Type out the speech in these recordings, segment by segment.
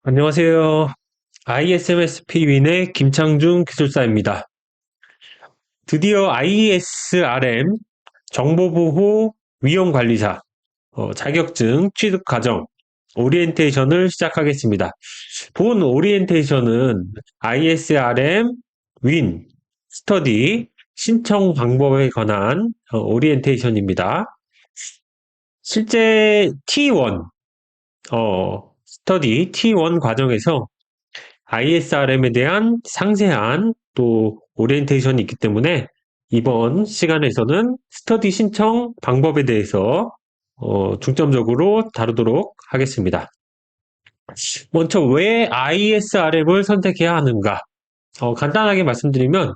안녕하세요. ISMSP 윈의 김창중 기술사입니다. 드디어 ISRM 정보보호 위험관리사 자격증 취득 과정 오리엔테이션을 시작하겠습니다. 본 오리엔테이션은 ISRM 윈 스터디 신청 방법에 관한 오리엔테이션입니다. 실제 T1 스터디 T1 과정에서 ISRM에 대한 상세한 또 오리엔테이션이 있기 때문에 이번 시간에서는 스터디 신청 방법에 대해서 중점적으로 다루도록 하겠습니다. 먼저 왜 ISRM을 선택해야 하는가? 간단하게 말씀드리면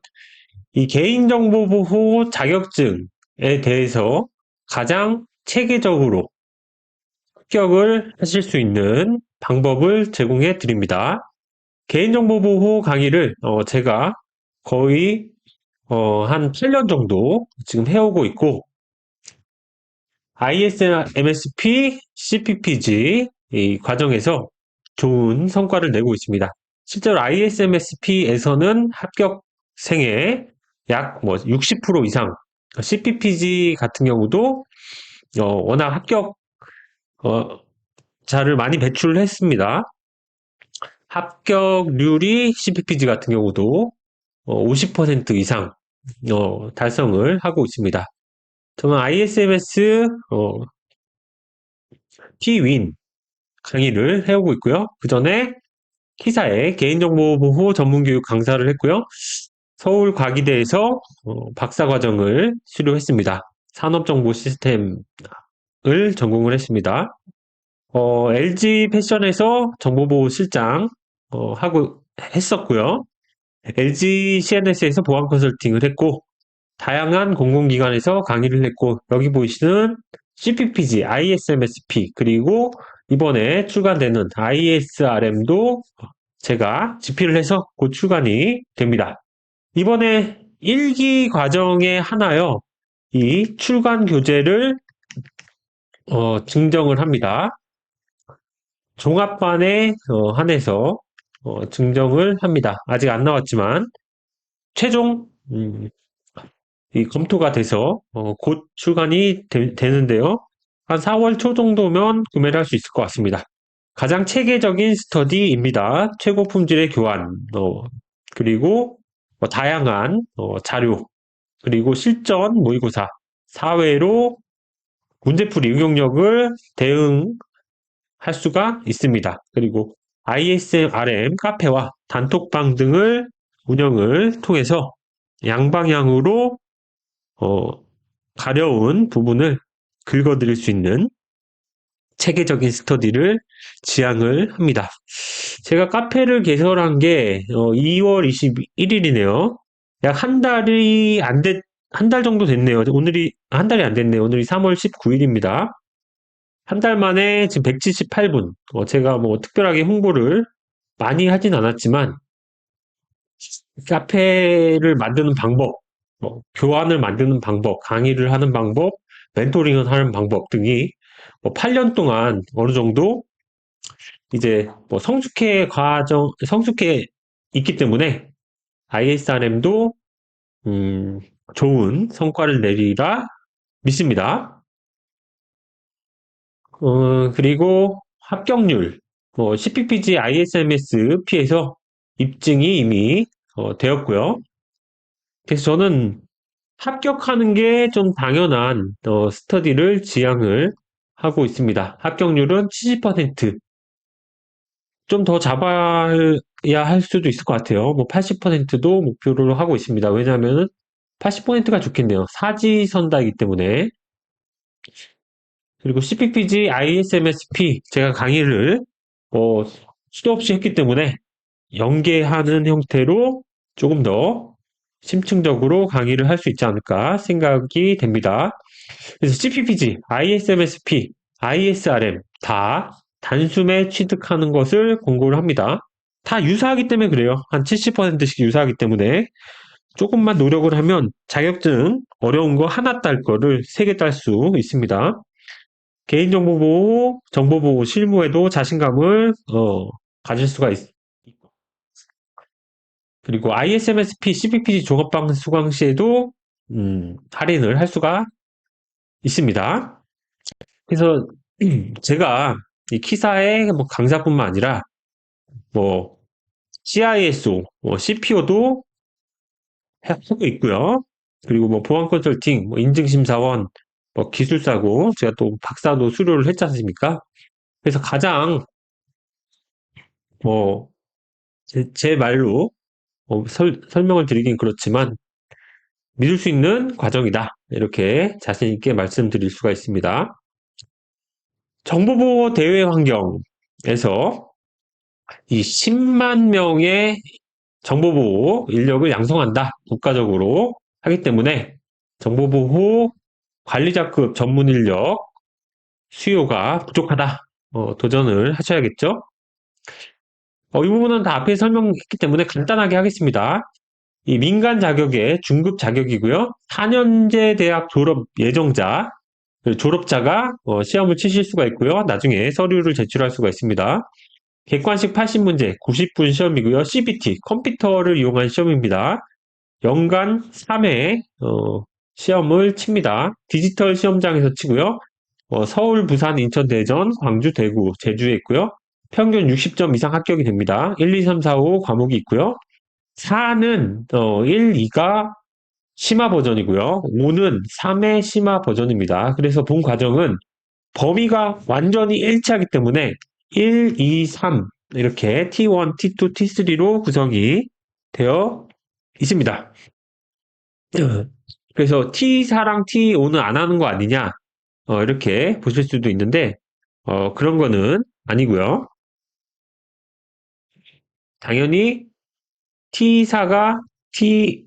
이 개인정보보호 자격증에 대해서 가장 체계적으로 합격을 하실 수 있는 방법을 제공해 드립니다. 개인정보 보호 강의를 제가 거의 한 8년 정도 지금 해오고 있고 ISMSP, CPPG 이 과정에서 좋은 성과를 내고 있습니다. 실제로 ISMSP에서는 합격생의 약 60% 이상, CPPG 같은 경우도 워낙 합격자를 많이 배출을 했습니다. 합격률이 CPPG 같은 경우도 50% 이상 달성을 하고 있습니다. 저는 ISMS T윈 강의를 해오고 있고요. 그 전에 키사의 개인정보보호 전문교육 강사를 했고요. 서울과기대에서 박사과정을 수료했습니다. 산업정보 시스템을 전공을 했습니다. LG 패션에서 정보보호 실장 하고 했었고요. LG CNS에서 보안 컨설팅을 했고 다양한 공공기관에서 강의를 했고 여기 보이시는 CPPG, ISMSP 그리고 이번에 출간되는 ISRM도 제가 집필을 해서 곧 출간이 됩니다. 이번에 1기 과정에 하나요. 이 출간 교재를 증정을 합니다. 종합반에 한해서 증정을 합니다. 아직 안 나왔지만 최종 이 검토가 돼서 곧 출간이 되는데요. 한 4월 초 정도면 구매를 할 수 있을 것 같습니다. 가장 체계적인 스터디입니다. 최고 품질의 교환, 그리고 다양한 자료, 그리고 실전 모의고사, 사회로 문제풀이 응용력을 대응할 수가 있습니다. 그리고 ISRM 카페와 단톡방 등을 운영을 통해서 양방향으로 어, 가려운 부분을 긁어드릴 수 있는 체계적인 스터디를 지향을 합니다. 제가 카페를 개설한 게 2월 21일이네요. 약 한 달이 한 달 정도 됐네요. 오늘이 한 달이 안 됐네요. 오늘이 3월 19일입니다. 한 달 만에 지금 178분. 제가 특별하게 홍보를 많이 하진 않았지만 카페를 만드는 방법, 교환을 만드는 방법, 강의를 하는 방법, 멘토링을 하는 방법 등이 8년 동안 어느 정도 이제 성숙해 있기 때문에 ISRM도 좋은 성과를 내리라 믿습니다. 그리고 합격률, CPPG ISMS-P에서 입증이 이미 되었고요. 그래서 저는 합격하는 게 좀 당연한 스터디를 지향을 하고 있습니다. 합격률은 70%. 좀 더 잡아야 할 수도 있을 것 같아요. 80%도 목표로 하고 있습니다. 왜냐하면 80%가 좋겠네요. 사지선다이기 때문에. 그리고 CPPG, ISMSP 제가 강의를 수도 없이 했기 때문에 연계하는 형태로 조금 더 심층적으로 강의를 할 수 있지 않을까 생각이 됩니다. 그래서 CPPG, ISMSP, ISRM 다 단숨에 취득하는 것을 권고를 합니다. 다 유사하기 때문에 그래요. 한 70%씩 유사하기 때문에 조금만 노력을 하면 자격증 어려운 거 하나 딸 거를 3개 딸 수 있습니다. 개인정보 보호, 정보 보호 실무에도 자신감을 가질 수가 있고, 그리고 ISMSP, CPPG 종합방 수강 시에도 할인을 할 수가 있습니다. 그래서 제가 이 키사의 뭐 강사뿐만 아니라 뭐 CISO, 뭐 CPO도 하고 있고요. 그리고 뭐 보안 컨설팅, 뭐 인증심사원, 뭐 기술사고 제가 또 박사도 수료를 했지 않습니까? 그래서 가장 뭐 제 말로 설명을 드리긴 그렇지만 믿을 수 있는 과정이다. 이렇게 자신 있게 말씀드릴 수가 있습니다. 정보보호 대외 환경에서 이 10만 명의 정보보호 인력을 양성한다. 국가적으로 하기 때문에 정보보호 관리자급 전문 인력 수요가 부족하다. 도전을 하셔야겠죠? 이 부분은 다 앞에 설명했기 때문에 간단하게 하겠습니다. 이 민간 자격의 중급 자격이고요. 4년제 대학 졸업 예정자, 졸업자가 시험을 치실 수가 있고요. 나중에 서류를 제출할 수가 있습니다. 객관식 80문제, 90분 시험이고요. CBT, 컴퓨터를 이용한 시험입니다. 연간 3회 시험을 칩니다. 디지털 시험장에서 치고요. 서울, 부산, 인천, 대전, 광주, 대구, 제주에 있고요. 평균 60점 이상 합격이 됩니다. 1, 2, 3, 4, 5 과목이 있고요. 4는 1, 2가 심화 버전이고요. 5는 3의 심화 버전입니다. 그래서 본 과정은 범위가 완전히 일치하기 때문에 1, 2, 3 이렇게 T1, T2, T3로 구성이 되어 있습니다. 그래서 T4랑 T5는 안 하는 거 아니냐 이렇게 보실 수도 있는데 그런 거는 아니고요. 당연히 T4가 T4,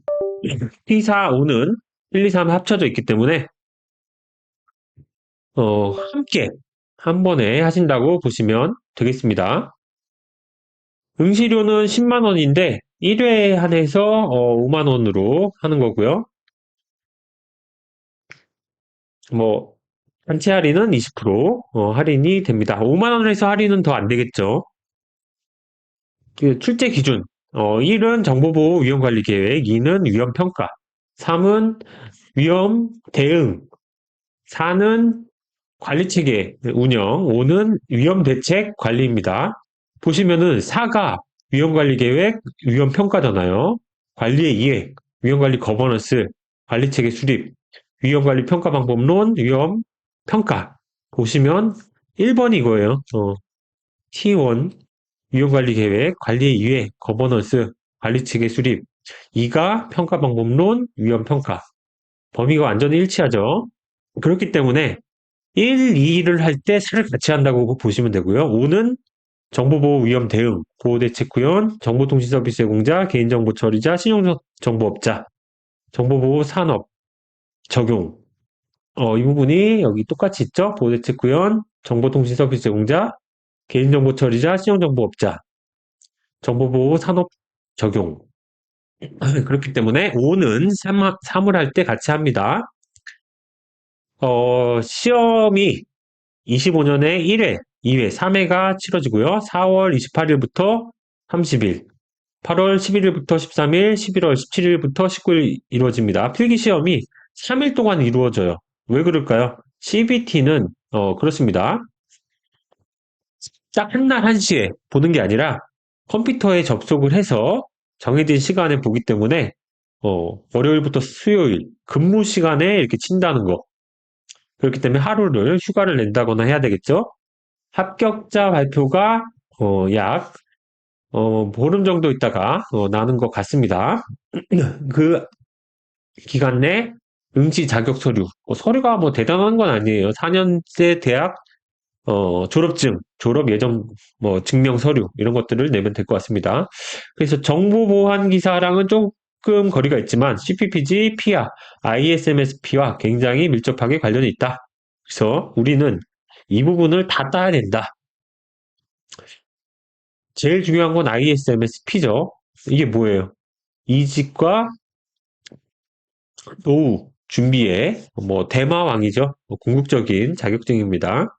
5는 1, 2, 3 합쳐져 있기 때문에 함께 한 번에 하신다고 보시면 되겠습니다. 응시료는 10만 원인데 1회에 한해서 5만 원으로 하는 거고요. 뭐 단체 할인은 20% 할인이 됩니다. 5만 원을 해서 할인은 더 안 되겠죠. 그 출제 기준 1은 정보보호 위험관리 계획, 2는 위험평가, 3은 위험 대응, 4는 관리체계 운영, 5는 위험대책 관리입니다. 보시면은 4가 위험관리계획, 위험평가잖아요. 관리의 이해, 위험관리 거버넌스, 관리체계 수립, 위험관리 평가방법론, 위험평가. 보시면 1번이 이거예요. T1, 위험관리계획, 관리의 이해, 거버넌스, 관리체계 수립. 2가 평가방법론, 위험평가. 범위가 완전히 일치하죠. 그렇기 때문에 1, 2를 할 때 4를 같이 한다고 보시면 되고요. 5는 정보보호 위험 대응, 보호대책 구현, 정보통신서비스 제공자, 개인정보 처리자, 신용정보업자, 정보보호 산업 적용. 이 부분이 여기 똑같이 있죠? 보호대책 구현, 정보통신서비스 제공자, 개인정보 처리자, 신용정보업자, 정보보호 산업 적용. 그렇기 때문에 5는 3을 할 때 같이 합니다. 시험이 25년에 1회, 2회, 3회가 치러지고요. 4월 28일부터 30일, 8월 11일부터 13일, 11월 17일부터 19일 이루어집니다. 필기 시험이 3일 동안 이루어져요. 왜 그럴까요? CBT는 그렇습니다. 딱 한 날 1시에 보는 게 아니라 컴퓨터에 접속을 해서 정해진 시간에 보기 때문에 월요일부터 수요일 근무 시간에 이렇게 친다는 거. 그렇기 때문에 하루를 휴가를 낸다거나 해야 되겠죠? 합격자 발표가 약 보름 정도 있다가 나는 것 같습니다. 그 기간 내 응시 자격 서류, 서류가 뭐 대단한 건 아니에요. 4년제 대학 졸업증, 졸업 예정 뭐 증명 서류 이런 것들을 내면 될 것 같습니다. 그래서 정보 보안 기사랑은 조금 거리가 있지만 CPPG, PIA, ISMSP와 굉장히 밀접하게 관련이 있다. 그래서 우리는 이 부분을 다 따야 된다. 제일 중요한 건 ISMSP죠. 이게 뭐예요? 이직과 노후 준비에 뭐 대마왕이죠. 궁극적인 자격증입니다.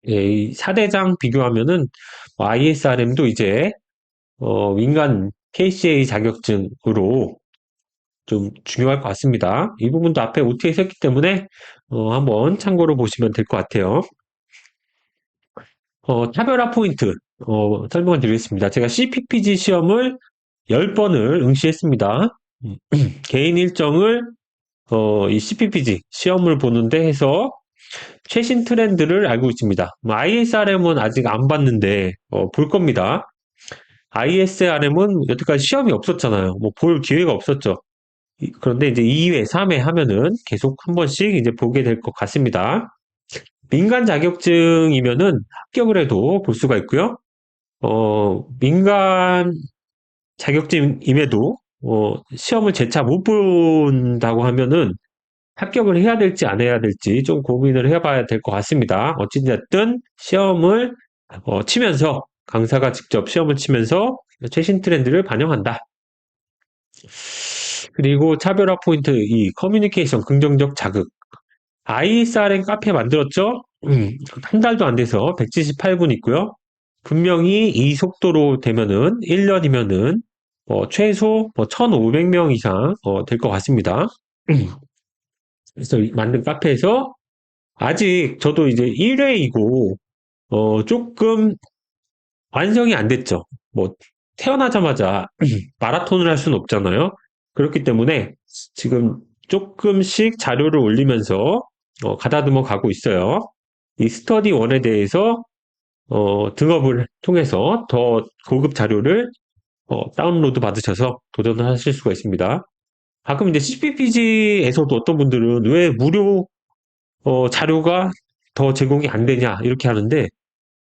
예, 이 4대장 비교하면은 ISRM도 이제 민간 KCA 자격증으로 좀 중요할 것 같습니다. 이 부분도 앞에 OT에서 했기 때문에 한번 참고로 보시면 될 것 같아요. 차별화 포인트 설명을 드리겠습니다. 제가 CPPG 시험을 10번을 응시했습니다. 음, 개인 일정을 이 CPPG 시험을 보는데 해서 최신 트렌드를 알고 있습니다. ISRM은 아직 안 봤는데 볼 겁니다. ISRM은 여태까지 시험이 없었잖아요. 뭐 볼 기회가 없었죠. 그런데 이제 2회, 3회 하면은 계속 한 번씩 이제 보게 될 것 같습니다. 민간 자격증이면은 합격을 해도 볼 수가 있고요. 민간 자격증임에도 시험을 재차 못 본다고 하면은 합격을 해야 될지 안 해야 될지 좀 고민을 해봐야 될 것 같습니다. 어찌됐든 시험을 치면서 강사가 직접 시험을 치면서 최신 트렌드를 반영한다. 그리고 차별화 포인트 이 커뮤니케이션 긍정적 자극. ISRN 카페 만들었죠? 한 달도 안 돼서 178분 있고요. 분명히 이 속도로 되면은 1년이면은 최소 1,500명 이상 될 것 같습니다. 그래서 만든 카페에서 아직 저도 이제 1회이고 조금 완성이 안 됐죠. 뭐 태어나자마자 마라톤을 할 수는 없잖아요. 그렇기 때문에 지금 조금씩 자료를 올리면서 가다듬어 가고 있어요. 이 스터디 원에 대해서 등업을 통해서 더 고급 자료를 다운로드 받으셔서 도전을 하실 수가 있습니다. 가끔 이제 CPPG에서도 어떤 분들은 왜 무료 자료가 더 제공이 안 되냐 이렇게 하는데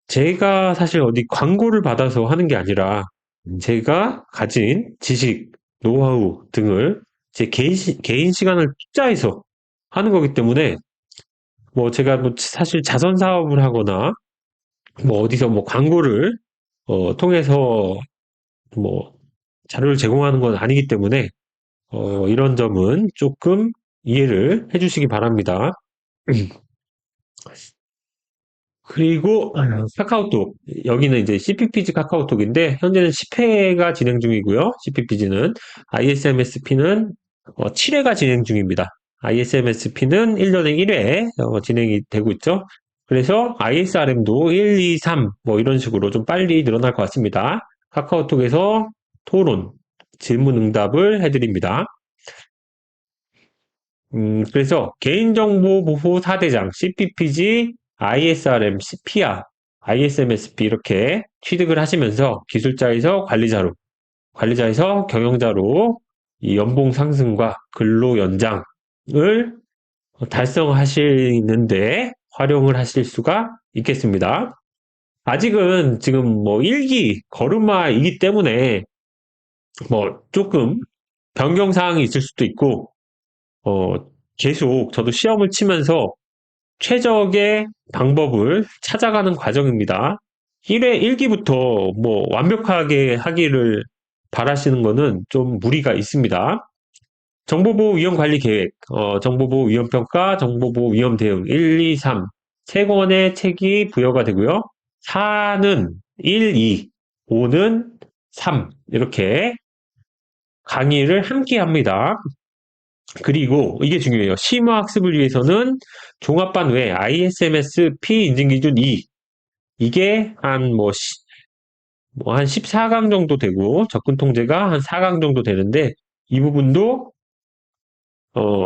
제가 사실 어디 광고를 받아서 하는 게 아니라 제가 가진 지식, 노하우 등을 제 개인 시간을 투자해서 하는 거기 때문에 뭐 제가 뭐 사실 자선 사업을 하거나 뭐 어디서 뭐 광고를 통해서 뭐 자료를 제공하는 건 아니기 때문에 이런 점은 조금 이해를 해주시기 바랍니다. 그리고 카카오톡 여기는 이제 CPPG 카카오톡인데 현재는 10회가 진행 중이고요. CPPG는 ISMSP는 7회가 진행 중입니다. ISMSP는 1년에 1회 진행이 되고 있죠. 그래서 ISRM도 1, 2, 3 뭐 이런 식으로 좀 빨리 늘어날 것 같습니다. 카카오톡에서 토론, 질문 응답을 해드립니다. 그래서 개인정보보호 4대장, CPPG, ISRM, CPR, ISMSP 이렇게 취득을 하시면서 기술자에서 관리자로, 관리자에서 경영자로 이 연봉 상승과 근로 연장을 달성하시는데 활용을 하실 수가 있겠습니다. 아직은 지금 뭐 1기 걸음마이기 때문에 뭐 조금 변경 사항이 있을 수도 있고, 어, 계속 저도 시험을 치면서 최적의 방법을 찾아가는 과정입니다. 1회 1기부터 뭐 완벽하게 하기를 바라시는 거는 좀 무리가 있습니다. 정보보호 위험 관리 계획, 정보보호 위험 평가, 정보보호 위험 대응 1, 2, 3 세 권의 책이 부여가 되고요. 4는 1, 2, 5는 3 이렇게 강의를 함께 합니다. 그리고 이게 중요해요. 심화학습을 위해서는 종합반 외 ISMS P 인증기준 2 이게 한 14강 정도 되고 접근 통제가 한 4강 정도 되는데 이 부분도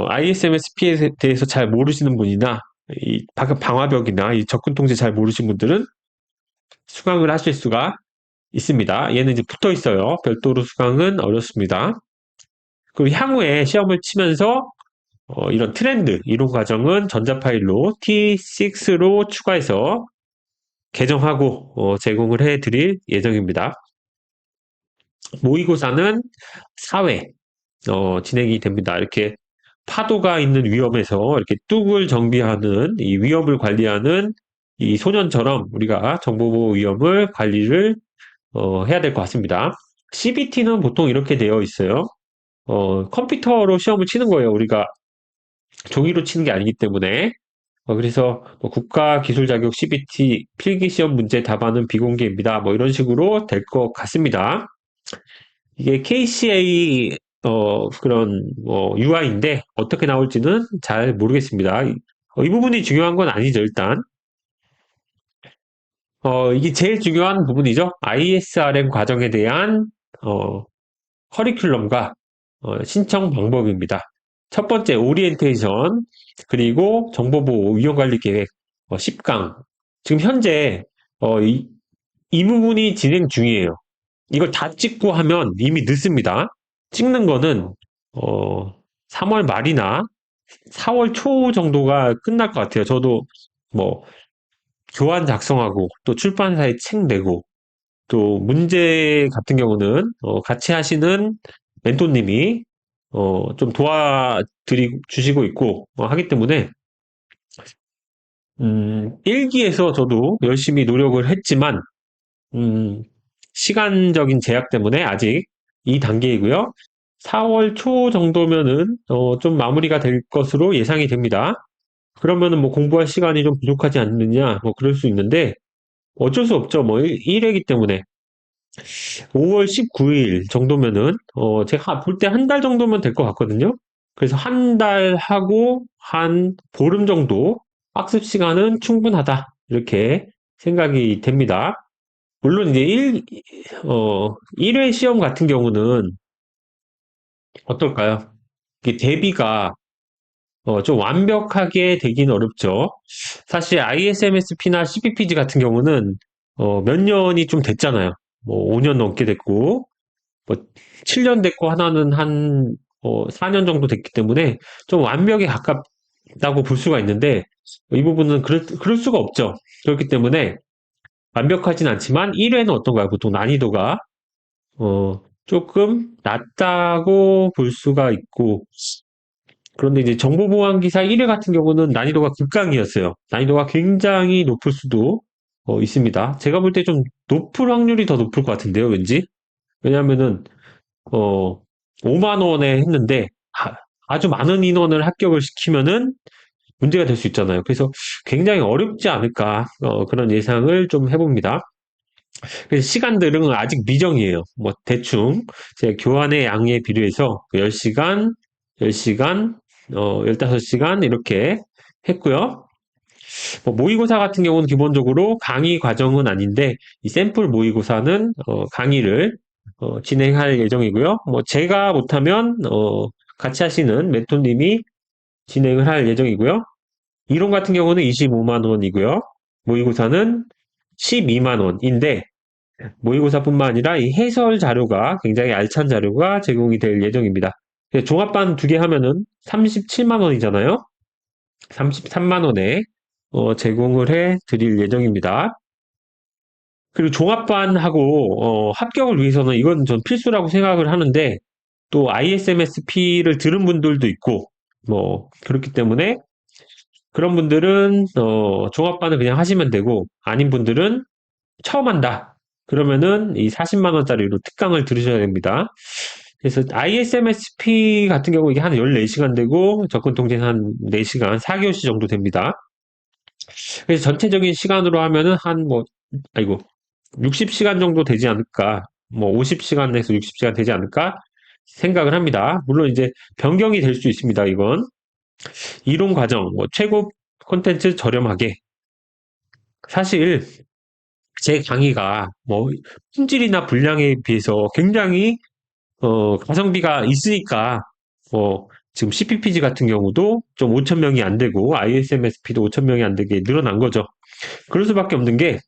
ISMSP에 대해서 잘 모르시는 분이나 이 방화벽이나 이 접근 통제 잘 모르신 분들은 수강을 하실 수가 있습니다. 얘는 이제 붙어 있어요. 별도로 수강은 어렵습니다. 그리고 향후에 시험을 치면서 이런 트렌드, 이론 과정은 전자 파일로 T6로 추가해서 개정하고 제공을 해드릴 예정입니다. 모의고사는 4회 진행이 됩니다. 이렇게 파도가 있는 위험에서 이렇게 뚝을 정비하는 이 위험을 관리하는 이 소년처럼 우리가 정보보호 위험을 관리를 해야 될 것 같습니다. CBT는 보통 이렇게 되어 있어요. 컴퓨터로 시험을 치는 거예요. 우리가 종이로 치는 게 아니기 때문에 그래서 뭐 국가 기술 자격 CBT 필기 시험 문제 답안은 비공개입니다. 뭐 이런 식으로 될 것 같습니다. 이게 KCA 그런 UI인데 어떻게 나올지는 잘 모르겠습니다. 이 부분이 중요한 건 아니죠, 일단. 이게 제일 중요한 부분이죠. ISRM 과정에 대한 어, 커리큘럼과 신청 방법입니다. 첫 번째, 오리엔테이션, 그리고 정보보호 위험관리 계획, 10강. 지금 현재 이 부분이 진행 중이에요. 이걸 다 찍고 하면 이미 늦습니다. 찍는 거는 3월 말이나 4월 초 정도가 끝날 것 같아요. 저도 뭐 교환 작성하고 또 출판사에 책 내고 또 문제 같은 경우는 같이 하시는 멘토님이 좀 도와드리 주시고 있고 하기 때문에 1기에서 저도 열심히 노력을 했지만 음, 시간적인 제약 때문에 아직 이 단계이고요. 4월 초 정도면은 좀 마무리가 될 것으로 예상이 됩니다. 그러면은 뭐 공부할 시간이 좀 부족하지 않느냐 뭐 그럴 수 있는데 어쩔 수 없죠. 뭐 1회이기 때문에 5월 19일 정도면은 제가 볼 때 한 달 정도면 될 것 같거든요. 그래서 한 달 하고 한 보름 정도 학습 시간은 충분하다 이렇게 생각이 됩니다. 물론 이제 1회 시험 같은 경우는 어떨까요? 이게 대비가 좀 완벽하게 되긴 어렵죠. 사실 ISMSP나 CPPG 같은 경우는 몇 년이 좀 됐잖아요. 뭐 5년 넘게 됐고 뭐 7년 됐고 하나는 한 4년 정도 됐기 때문에 좀 완벽에 가깝다고 볼 수가 있는데 이 부분은 그럴 수가 없죠. 그렇기 때문에 완벽하진 않지만 1회는 어떤가요? 보통 난이도가 조금 낮다고 볼 수가 있고 그런데 이제 정보보안 기사 1회 같은 경우는 난이도가 극강이었어요. 난이도가 굉장히 높을 수도 있습니다. 제가 볼 때 좀 높을 확률이 더 높을 것 같은데요, 왠지. 왜냐하면은 5만 원에 했는데 아주 많은 인원을 합격을 시키면은 문제가 될 수 있잖아요. 그래서 굉장히 어렵지 않을까 그런 예상을 좀 해봅니다. 그래서 시간들은 아직 미정이에요. 뭐 대충 제 교환의 양에 비례해서 10시간, 10시간, 15시간 이렇게 했고요. 뭐 모의고사 같은 경우는 기본적으로 강의 과정은 아닌데 이 샘플 모의고사는 강의를 진행할 예정이고요. 뭐 제가 못하면 같이 하시는 멘토님이 진행을 할 예정이고요. 이론 같은 경우는 25만 원이고요. 모의고사는 12만 원인데 모의고사뿐만 아니라 이 해설 자료가 굉장히 알찬 자료가 제공이 될 예정입니다. 종합반 두 개 하면은 37만 원이잖아요. 33만 원에 제공을 해 드릴 예정입니다. 그리고 종합반하고 합격을 위해서는 이건 전 필수라고 생각을 하는데 또 ISMSP를 들은 분들도 있고 뭐 그렇기 때문에 그런 분들은 종합반을 그냥 하시면 되고 아닌 분들은 처음 한다. 그러면은 이 40만 원짜리로 특강을 들으셔야 됩니다. 그래서 ISMSP 같은 경우 이게 한 14시간 되고 접근 통제는 한 4시간, 4교시 정도 됩니다. 그래서 전체적인 시간으로 하면은 한 뭐, 아이고, 60시간 정도 되지 않을까, 뭐 50시간에서 60시간 되지 않을까 생각을 합니다. 물론 이제 변경이 될 수 있습니다, 이건. 이론 과정, 뭐 최고 콘텐츠 저렴하게. 사실 제 강의가 뭐 품질이나 분량에 비해서 굉장히 가성비가 있으니까 지금 CPPG 같은 경우도 좀 5천 명이 안 되고 ISMSP도 5천 명이 안 되게 늘어난 거죠. 그럴 수밖에 없는 게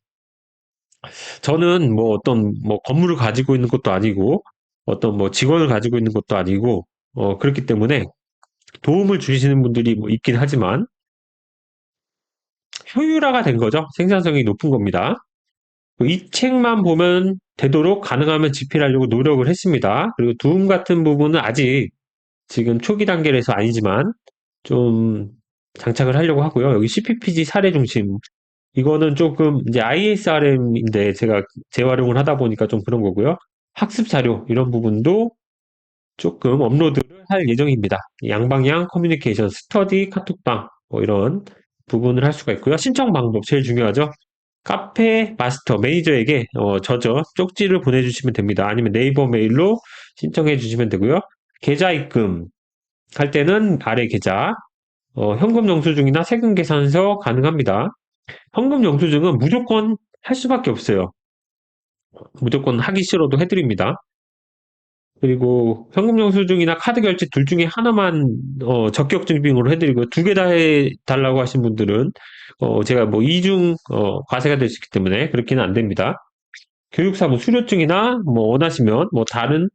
저는 뭐 어떤 뭐 건물을 가지고 있는 것도 아니고 어떤 뭐 직원을 가지고 있는 것도 아니고 그렇기 때문에 도움을 주시는 분들이 뭐 있긴 하지만 효율화가 된 거죠. 생산성이 높은 겁니다. 이 책만 보면 되도록 가능하면 집필하려고 노력을 했습니다. 그리고 도움 같은 부분은 아직 지금 초기 단계라서 아니지만 좀 장착을 하려고 하고요. 여기 CPPG 사례 중심 이거는 조금 이제 ISRM인데 제가 재활용을 하다 보니까 좀 그런 거고요. 학습 자료 이런 부분도 조금 업로드를 할 예정입니다. 양방향 커뮤니케이션, 스터디, 카톡방 뭐 이런 부분을 할 수가 있고요. 신청 방법 제일 중요하죠. 카페 마스터 매니저에게 쪽지를 보내주시면 됩니다. 아니면 네이버 메일로 신청해 주시면 되고요. 계좌 입금 할 때는 아래 계좌, 현금 영수증이나 세금 계산서 가능합니다. 현금 영수증은 무조건 할 수밖에 없어요. 무조건 하기 싫어도 해드립니다. 그리고 현금 영수증이나 카드 결제 둘 중에 하나만 적격 증빙으로 해드리고 두 개 다 해달라고 하신 분들은 제가 뭐 이중 과세가 될 수 있기 때문에 그렇게는 안 됩니다. 교육사무 수료증이나 뭐 원하시면 뭐 다른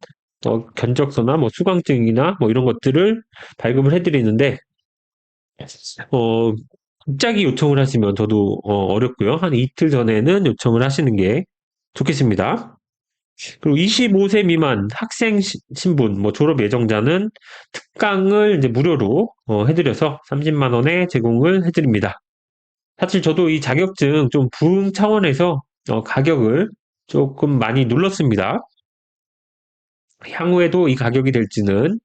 견적서나 뭐 수강증이나 뭐 이런 것들을 발급을 해드리는데 어 갑자기 요청을 하시면 저도 어렵고요. 한 이틀 전에는 요청을 하시는 게 좋겠습니다. 그리고 25세 미만 학생 신분, 뭐 졸업 예정자는 특강을 이제 무료로 해드려서 30만 원에 제공을 해드립니다. 사실 저도 이 자격증 좀 부응 차원에서 가격을 조금 많이 눌렀습니다. 향후에도 이 가격이 될지는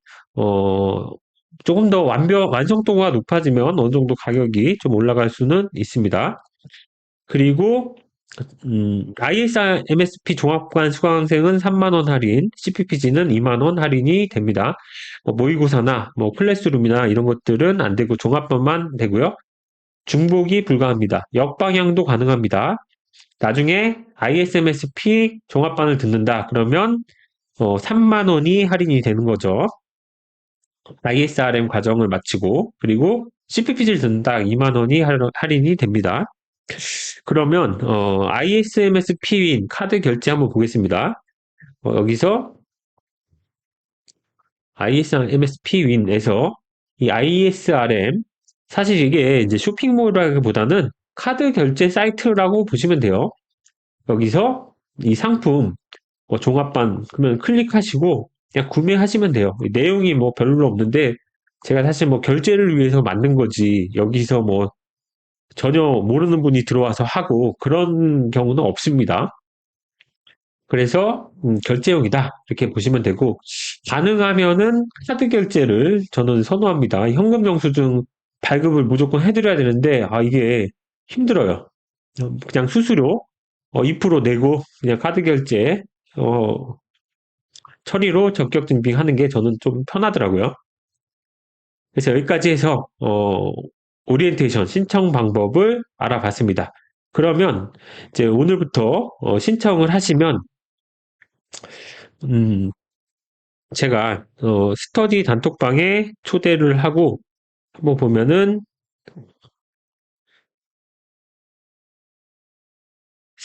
조금 더 완성도가 높아지면 어느 정도 가격이 좀 올라갈 수는 있습니다. 그리고 ISMSP 종합관 수강생은 3만 원 할인, CPPG는 2만 원 할인이 됩니다. 모의고사나 뭐 클래스룸이나 이런 것들은 안 되고 종합반만 되고요. 중복이 불가합니다. 역방향도 가능합니다. 나중에 ISMSP 종합반을 듣는다. 그러면 3만 원이 할인이 되는 거죠. ISRM 과정을 마치고 그리고 CPPG를 듣는다. 2만 원이 할인이 됩니다. 그러면 ISMS P윈 카드 결제 한번 보겠습니다. 여기서 ISMS P윈에서 이 ISRM 사실 이게 이제 쇼핑몰이라기보다는 카드 결제 사이트라고 보시면 돼요. 여기서 이 상품 종합반 그러면 클릭하시고 그냥 구매하시면 돼요. 내용이 뭐 별로 없는데 제가 사실 뭐 결제를 위해서 만든 거지 여기서 뭐 전혀 모르는 분이 들어와서 하고 그런 경우는 없습니다. 그래서 결제용이다 이렇게 보시면 되고 가능하면은 카드 결제를 저는 선호합니다. 현금 영수증 발급을 무조건 해드려야 되는데 이게 힘들어요. 그냥 수수료 2% 내고 그냥 카드 결제 처리로 적격 증빙하는 게 저는 좀 편하더라고요. 그래서 여기까지 해서 오리엔테이션 신청 방법을 알아봤습니다. 그러면 이제 오늘부터 신청을 하시면 제가 스터디 단톡방에 초대를 하고 한번 보면은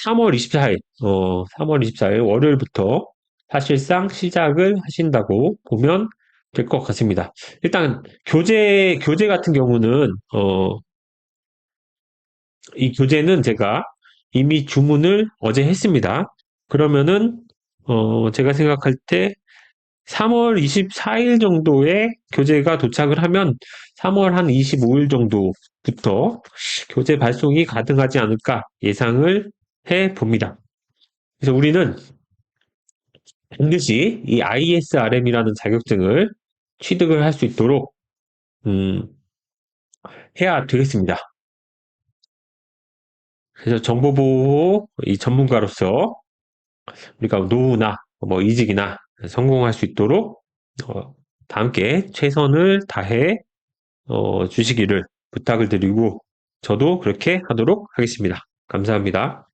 3월 24일 3월 24일 월요일부터 사실상 시작을 하신다고 보면 될 것 같습니다. 일단 교재 같은 경우는 이 교재는 제가 이미 주문을 어제 했습니다. 그러면은 제가 생각할 때 3월 24일 정도에 교재가 도착을 하면 3월 한 25일 정도부터 교재 발송이 가능하지 않을까 예상을 해 봅니다. 그래서 우리는 반드시 이 ISRM이라는 자격증을 취득을 할 수 있도록 음, 해야 되겠습니다. 그래서 정보보호 이 전문가로서 우리가 노후나 뭐 이직이나 성공할 수 있도록 다 함께 최선을 다해 주시기를 부탁을 드리고 저도 그렇게 하도록 하겠습니다. 감사합니다.